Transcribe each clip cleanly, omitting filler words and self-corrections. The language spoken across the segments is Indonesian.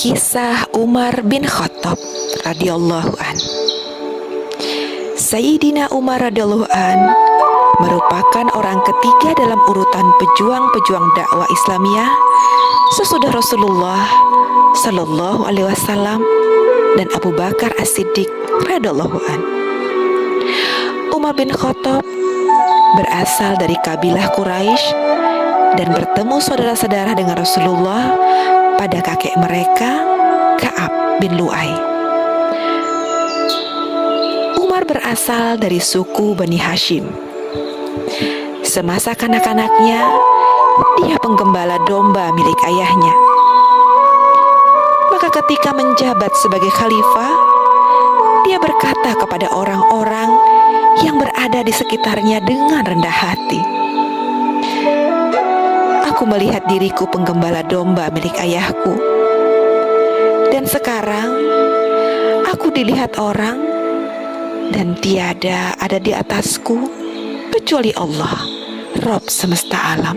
Kisah Umar bin Khattab radhiyallahu an. Sayyidina Umar radhiyallahu an merupakan orang ketiga dalam urutan pejuang-pejuang dakwah Islamiyah sesudah Rasulullah Sallallahu Alaihi Wasallam dan Abu Bakar As-Siddiq radhiyallahu an. Umar bin Khattab berasal dari kabilah Quraisy dan bertemu saudara-saudara dengan Rasulullah pada kakek mereka, Ka'ab bin Lu'ay. Umar berasal dari suku Bani Hashim. Semasa kanak-kanaknya, dia penggembala domba milik ayahnya. Maka ketika menjabat sebagai khalifah, dia berkata kepada orang-orang yang berada di sekitarnya dengan rendah hati, "Aku melihat diriku penggembala domba milik ayahku, dan sekarang aku dilihat orang, dan tiada ada di atasku kecuali Allah, Rabb semesta alam."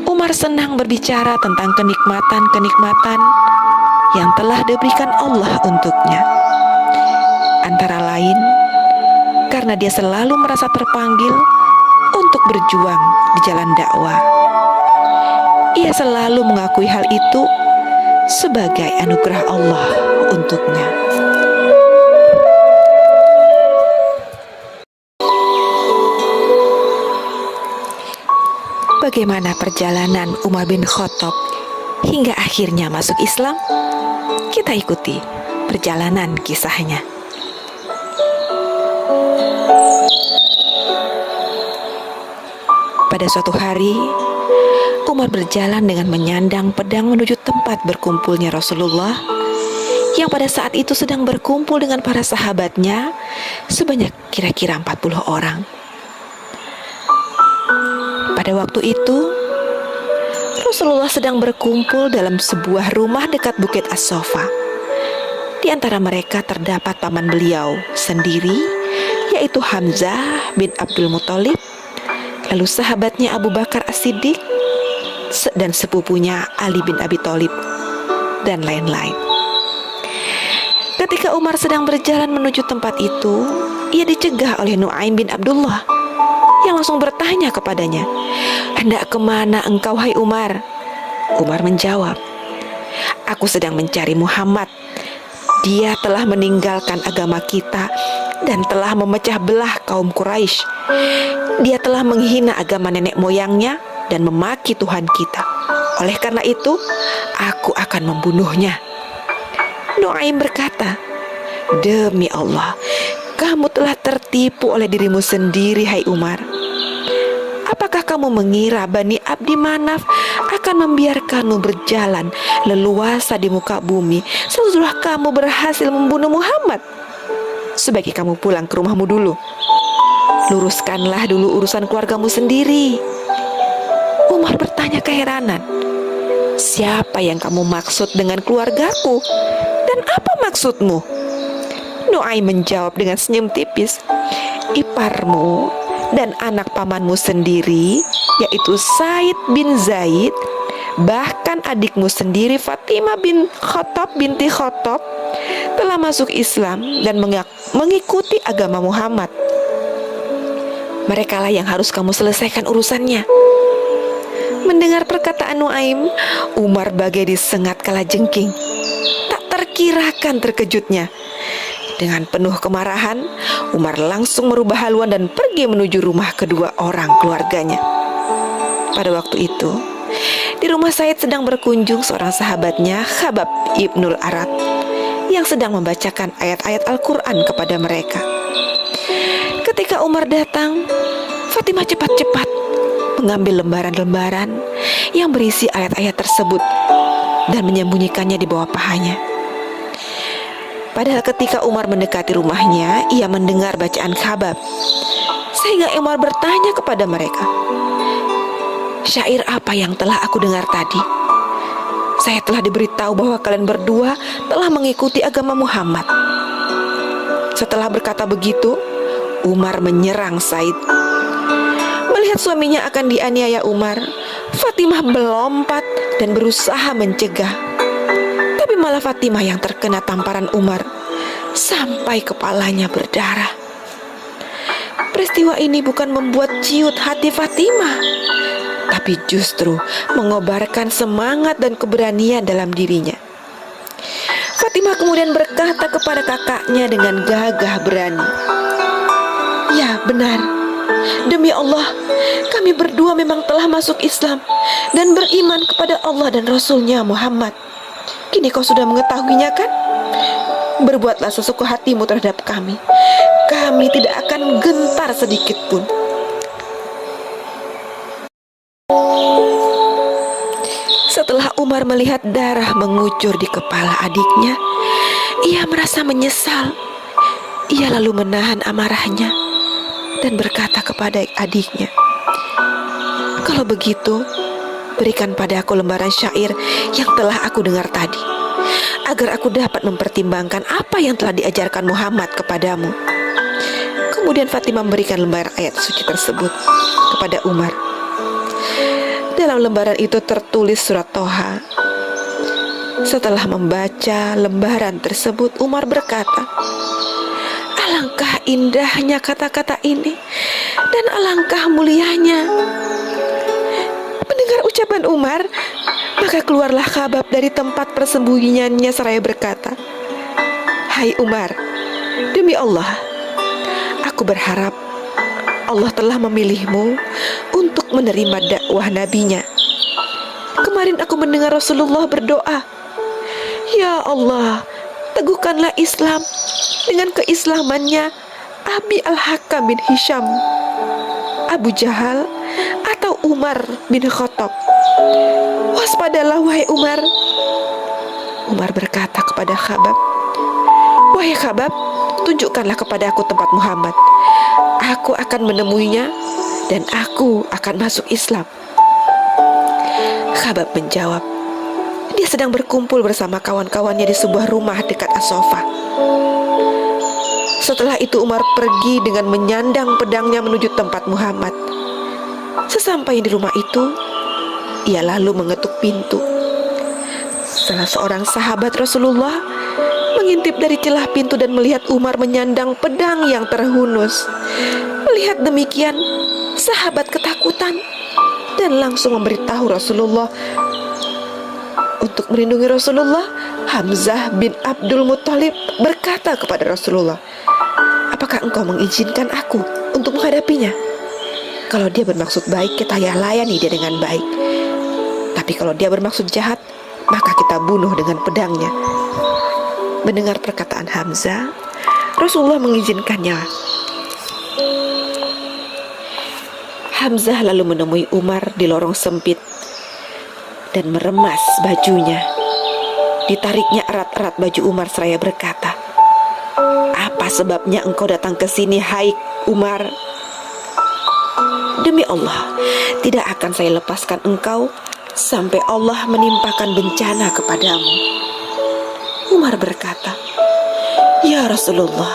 Umar senang berbicara tentang kenikmatan-kenikmatan yang telah diberikan Allah untuknya. Antara lain, karena dia selalu merasa terpanggil untuk berjuang di jalan dakwah. Ia selalu mengakui hal itu sebagai anugerah Allah untuknya. Bagaimana perjalanan Umar bin Khattab hingga akhirnya masuk Islam? Kita ikuti perjalanan kisahnya. Pada suatu hari, Umar berjalan dengan menyandang pedang menuju tempat berkumpulnya Rasulullah, yang pada saat itu sedang berkumpul dengan para sahabatnya sebanyak kira-kira 40 orang. Pada waktu itu, Rasulullah sedang berkumpul dalam sebuah rumah dekat Bukit As-Sofa. Di antara mereka terdapat paman beliau sendiri, yaitu Hamzah bin Abdul Muthalib, lalu sahabatnya Abu Bakar As-Siddiq, dan sepupunya Ali bin Abi Thalib, dan lain-lain. Ketika Umar sedang berjalan menuju tempat itu, ia dicegah oleh Nu'aim bin Abdullah, yang langsung bertanya kepadanya, "Hendak kemana engkau, hai Umar?" Umar menjawab, "Aku sedang mencari Muhammad. Dia telah meninggalkan agama kita dan telah memecah belah kaum Quraisy. Dia telah menghina agama nenek moyangnya dan memaki Tuhan kita. Oleh karena itu, aku akan membunuhnya." Nu'aim berkata, "Demi Allah, kamu telah tertipu oleh dirimu sendiri, hai Umar. Apakah kamu mengira Bani Abdi Manaf akan membiarkanmu berjalan leluasa di muka bumi setelah kamu berhasil membunuh Muhammad? Sebaiknya kamu pulang ke rumahmu dulu. Luruskanlah dulu urusan keluargamu sendiri." Umar bertanya keheranan, "Siapa yang kamu maksud dengan keluargaku? Dan apa maksudmu?" Nu'aim menjawab dengan senyum tipis, "Iparmu dan anak pamanmu sendiri, yaitu Said bin Zaid, bahkan adikmu sendiri Fatimah bin Khattab binti Khattab, telah masuk Islam dan mengikuti agama Muhammad. Merekalah yang harus kamu selesaikan urusannya." Mendengar perkataan Nu'aim, Umar bagai disengat kalajengking. Tak terkirakan terkejutnya. Dengan penuh kemarahan, Umar langsung merubah haluan dan pergi menuju rumah kedua orang keluarganya. Pada waktu itu, di rumah Said sedang berkunjung seorang sahabatnya, Khabbab ibnul Arat, yang sedang membacakan ayat-ayat Al-Quran kepada mereka. Ketika Umar datang, Fatimah cepat-cepat mengambil lembaran-lembaran yang berisi ayat-ayat tersebut dan menyembunyikannya di bawah pahanya. Padahal ketika Umar mendekati rumahnya, ia mendengar bacaan Khabbab, sehingga Umar bertanya kepada mereka, "Syair apa yang telah aku dengar tadi? Saya telah diberitahu bahwa kalian berdua telah mengikuti agama Muhammad." Setelah berkata begitu, Umar menyerang Said. Melihat suaminya akan dianiaya Umar, Fatimah melompat dan berusaha mencegah. Tapi malah Fatimah yang terkena tamparan Umar sampai kepalanya berdarah. Peristiwa ini bukan membuat ciut hati Fatimah, tapi justru mengobarkan semangat dan keberanian dalam dirinya. Fatimah kemudian berkata kepada kakaknya dengan gagah berani, "Ya benar, demi Allah, kami berdua memang telah masuk Islam dan beriman kepada Allah dan Rasul-Nya Muhammad. Kini kau sudah mengetahuinya kan? Berbuatlah sesuka hatimu terhadap kami. Kami tidak akan gentar sedikit pun." Setelah Umar melihat darah mengucur di kepala adiknya, ia merasa menyesal. Ia lalu menahan amarahnya dan berkata kepada adiknya, "Kalau begitu, berikan padaku lembaran syair yang telah aku dengar tadi, agar aku dapat mempertimbangkan apa yang telah diajarkan Muhammad kepadamu." Kemudian Fatimah memberikan lembaran ayat suci tersebut kepada Umar. Dalam lembaran itu tertulis surat Toha. Setelah membaca lembaran tersebut, Umar berkata, "Alangkah indahnya kata-kata ini dan alangkah mulianya." Mendengar ucapan Umar, maka keluarlah Khabbab dari tempat persembunyiannya seraya berkata, "Hai Umar, demi Allah, aku berharap Allah telah memilihmu untuk menerima dakwah nabinya. Kemarin aku mendengar Rasulullah berdoa, 'Ya Allah, teguhkanlah Islam dengan keislamannya Abi Al-Hakam bin Hisham, Abu Jahal, atau Umar bin Khattab. Waspadalah wahai Umar.'" Umar berkata kepada Khabbab, "Wahai Khabbab, tunjukkanlah kepada aku tempat Muhammad. Aku akan menemuinya dan aku akan masuk Islam." Khabbab menjawab, dia sedang berkumpul bersama kawan-kawannya di sebuah rumah dekat As-Sofa. Setelah itu Umar pergi dengan menyandang pedangnya menuju tempat Muhammad. Sesampai di rumah itu, ia lalu mengetuk pintu. Salah seorang sahabat Rasulullah mengintip dari celah pintu dan melihat Umar menyandang pedang yang terhunus. Melihat demikian, sahabat ketakutan dan langsung memberitahu Rasulullah. Untuk melindungi Rasulullah, Hamzah bin Abdul Muthalib berkata kepada Rasulullah, "Apakah engkau mengizinkan aku untuk menghadapinya? Kalau dia bermaksud baik, kita ya layani dia dengan baik. Tapi kalau dia bermaksud jahat, maka kita bunuh dengan pedangnya." Mendengar perkataan Hamzah, Rasulullah mengizinkannya. Hamzah lalu menemui Umar di lorong sempit dan meremas bajunya. Ditariknya erat-erat baju Umar seraya berkata, "Apa sebabnya engkau datang ke sini, hai Umar? Demi Allah, tidak akan saya lepaskan engkau sampai Allah menimpakan bencana kepadamu." Umar berkata, "Ya Rasulullah,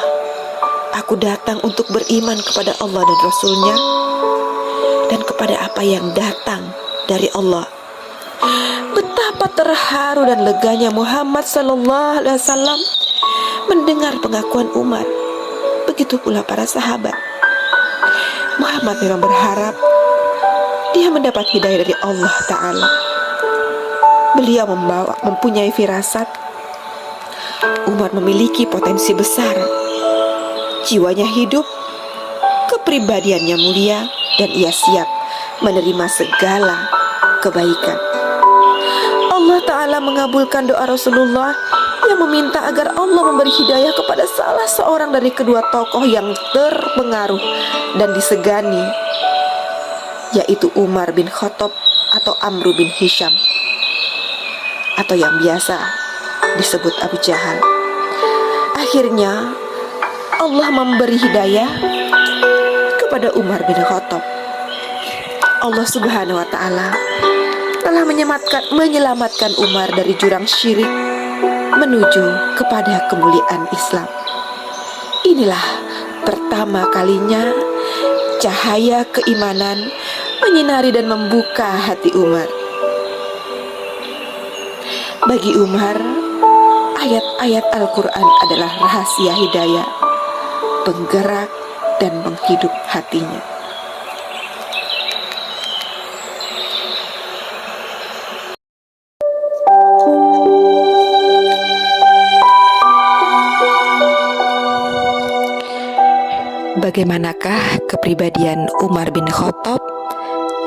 aku datang untuk beriman kepada Allah dan Rasul-Nya dan kepada apa yang datang dari Allah." Betapa terharu dan leganya Muhammad SAW mendengar pengakuan Umar. Begitu pula para sahabat. Muhammad memang berharap dia mendapat hidayah dari Allah Ta'ala. Beliau mempunyai firasat Umar memiliki potensi besar. Jiwanya hidup, kepribadiannya mulia, dan ia siap menerima segala kebaikan. Allah Ta'ala mengabulkan doa Rasulullah yang meminta agar Allah memberi hidayah kepada salah seorang dari kedua tokoh yang terpengaruh dan disegani, yaitu Umar bin Khattab atau Amr bin Hisham, atau yang biasa disebut Abu Jahal. Akhirnya Allah memberi hidayah kepada Umar bin Khattab. Allah Subhanahu wa Ta'ala telah menyelamatkan Umar dari jurang syirik menuju kepada kemuliaan Islam. Inilah pertama kalinya cahaya keimanan menyinari dan membuka hati Umar. Bagi Umar, ayat-ayat Al-Quran adalah rahasia hidayah, penggerak dan menghidup hatinya. Bagaimanakah kepribadian Umar bin Khattab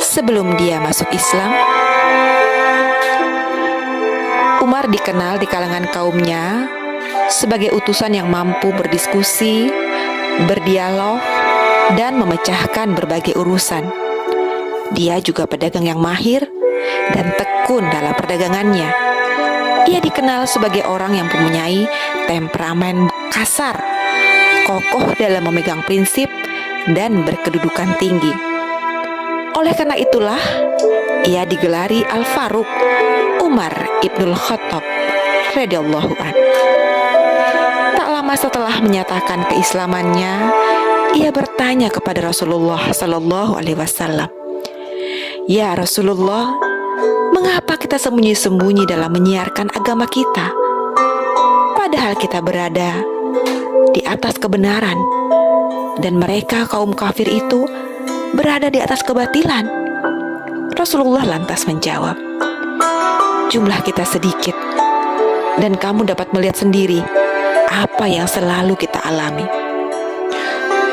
sebelum dia masuk Islam? Umar dikenal di kalangan kaumnya sebagai utusan yang mampu berdiskusi, berdialog, dan memecahkan berbagai urusan. Dia juga pedagang yang mahir dan tekun dalam perdagangannya. Ia dikenal sebagai orang yang mempunyai temperamen kasar, kokoh dalam memegang prinsip, dan berkedudukan tinggi. Oleh karena itulah, ia digelari Al-Faruq, Umar ibnul Khattab radhiyallahu anhu. Tak lama setelah menyatakan keislamannya, ia bertanya kepada Rasulullah sallallahu alaihi wasallam, "Ya Rasulullah, mengapa kita sembunyi-sembunyi dalam menyiarkan agama kita? Padahal kita berada di atas kebenaran dan mereka kaum kafir itu berada di atas kebatilan." Rasulullah lantas menjawab, "Jumlah kita sedikit dan kamu dapat melihat sendiri apa yang selalu kita alami."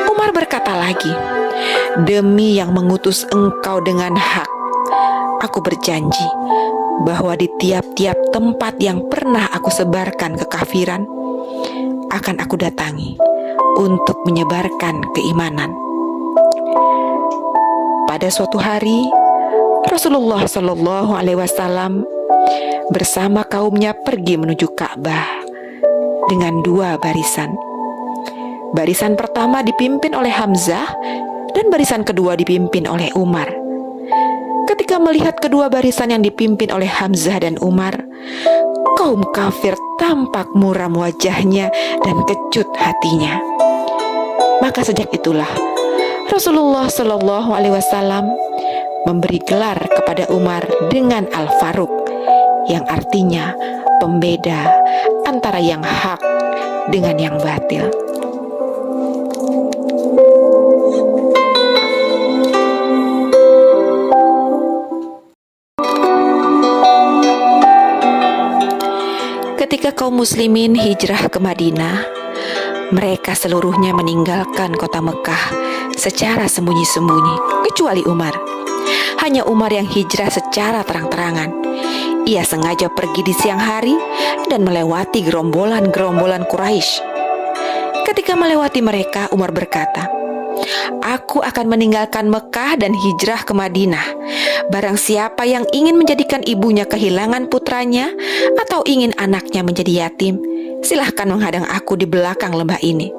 Umar berkata lagi, "Demi yang mengutus engkau dengan hak, aku berjanji bahwa di tiap-tiap tempat yang pernah aku sebarkan kekafiran, akan aku datangi untuk menyebarkan keimanan." Pada suatu hari, Rasulullah Shallallahu Alaihi Wasallam bersama kaumnya pergi menuju Ka'bah dengan dua barisan. Barisan pertama dipimpin oleh Hamzah dan barisan kedua dipimpin oleh Umar. Ketika melihat kedua barisan yang dipimpin oleh Hamzah dan Umar, kaum kafir tampak muram wajahnya dan kecut hatinya. Maka sejak itulah Rasulullah Shallallahu Alaihi Wasallam memberi gelar kepada Umar dengan Al-Faruq, yang artinya pembeda antara yang hak dengan yang batil. Ketika kaum muslimin hijrah ke Madinah, mereka seluruhnya meninggalkan kota Mekah secara sembunyi-sembunyi, kecuali Umar. Hanya Umar yang hijrah secara terang-terangan. Ia sengaja pergi di siang hari dan melewati gerombolan-gerombolan Quraisy. Ketika melewati mereka, Umar berkata, "Aku akan meninggalkan Mekah dan hijrah ke Madinah. Barang siapa yang ingin menjadikan ibunya kehilangan putranya atau ingin anaknya menjadi yatim, silahkan menghadang aku di belakang lembah ini."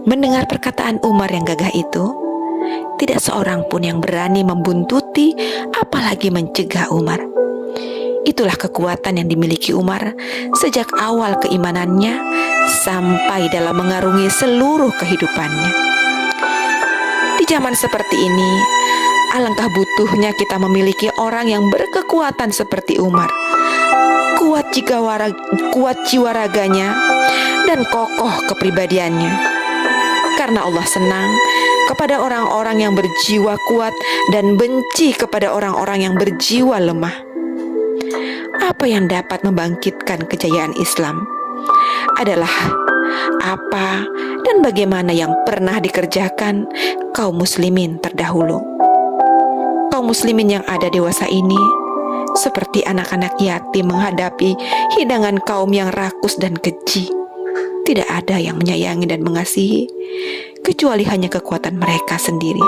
Mendengar perkataan Umar yang gagah itu, tidak seorang pun yang berani membuntuti, apalagi mencegah Umar. Itulah kekuatan yang dimiliki Umar sejak awal keimanannya sampai dalam mengarungi seluruh kehidupannya. Di zaman seperti ini, alangkah butuhnya kita memiliki orang yang berkekuatan seperti Umar. Kuat jiwa raganya dan kokoh kepribadiannya. Karena Allah senang kepada orang-orang yang berjiwa kuat dan benci kepada orang-orang yang berjiwa lemah. Apa yang dapat membangkitkan kejayaan Islam adalah apa dan bagaimana yang pernah dikerjakan kaum muslimin terdahulu. Kaum muslimin yang ada dewasa ini seperti anak-anak yatim menghadapi hidangan kaum yang rakus dan keji. Tidak ada yang menyayangi dan mengasihi kecuali hanya kekuatan mereka sendiri.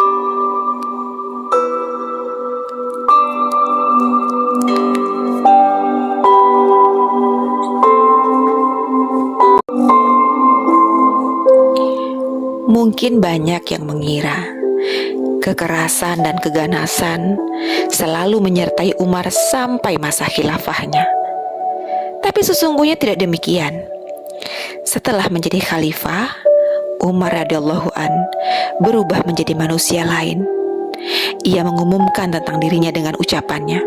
Mungkin banyak yang mengira kekerasan dan keganasan selalu menyertai Umar sampai masa khilafahnya. Tapi sesungguhnya tidak demikian. Setelah menjadi khalifah, Umar radhiyallahu an berubah menjadi manusia lain. Ia mengumumkan tentang dirinya dengan ucapannya,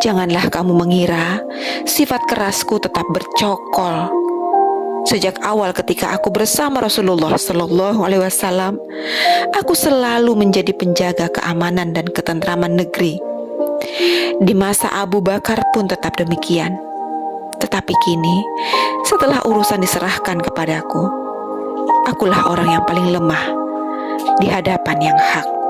Janganlah kamu mengira sifat kerasku tetap bercokol. Sejak awal ketika aku bersama Rasulullah Shallallahu Alaihi Wasallam, aku selalu menjadi penjaga keamanan dan ketentraman negeri. Di masa Abu Bakar pun tetap demikian. Tetapi kini, setelah urusan diserahkan kepadaku, akulah orang yang paling lemah di hadapan yang hak.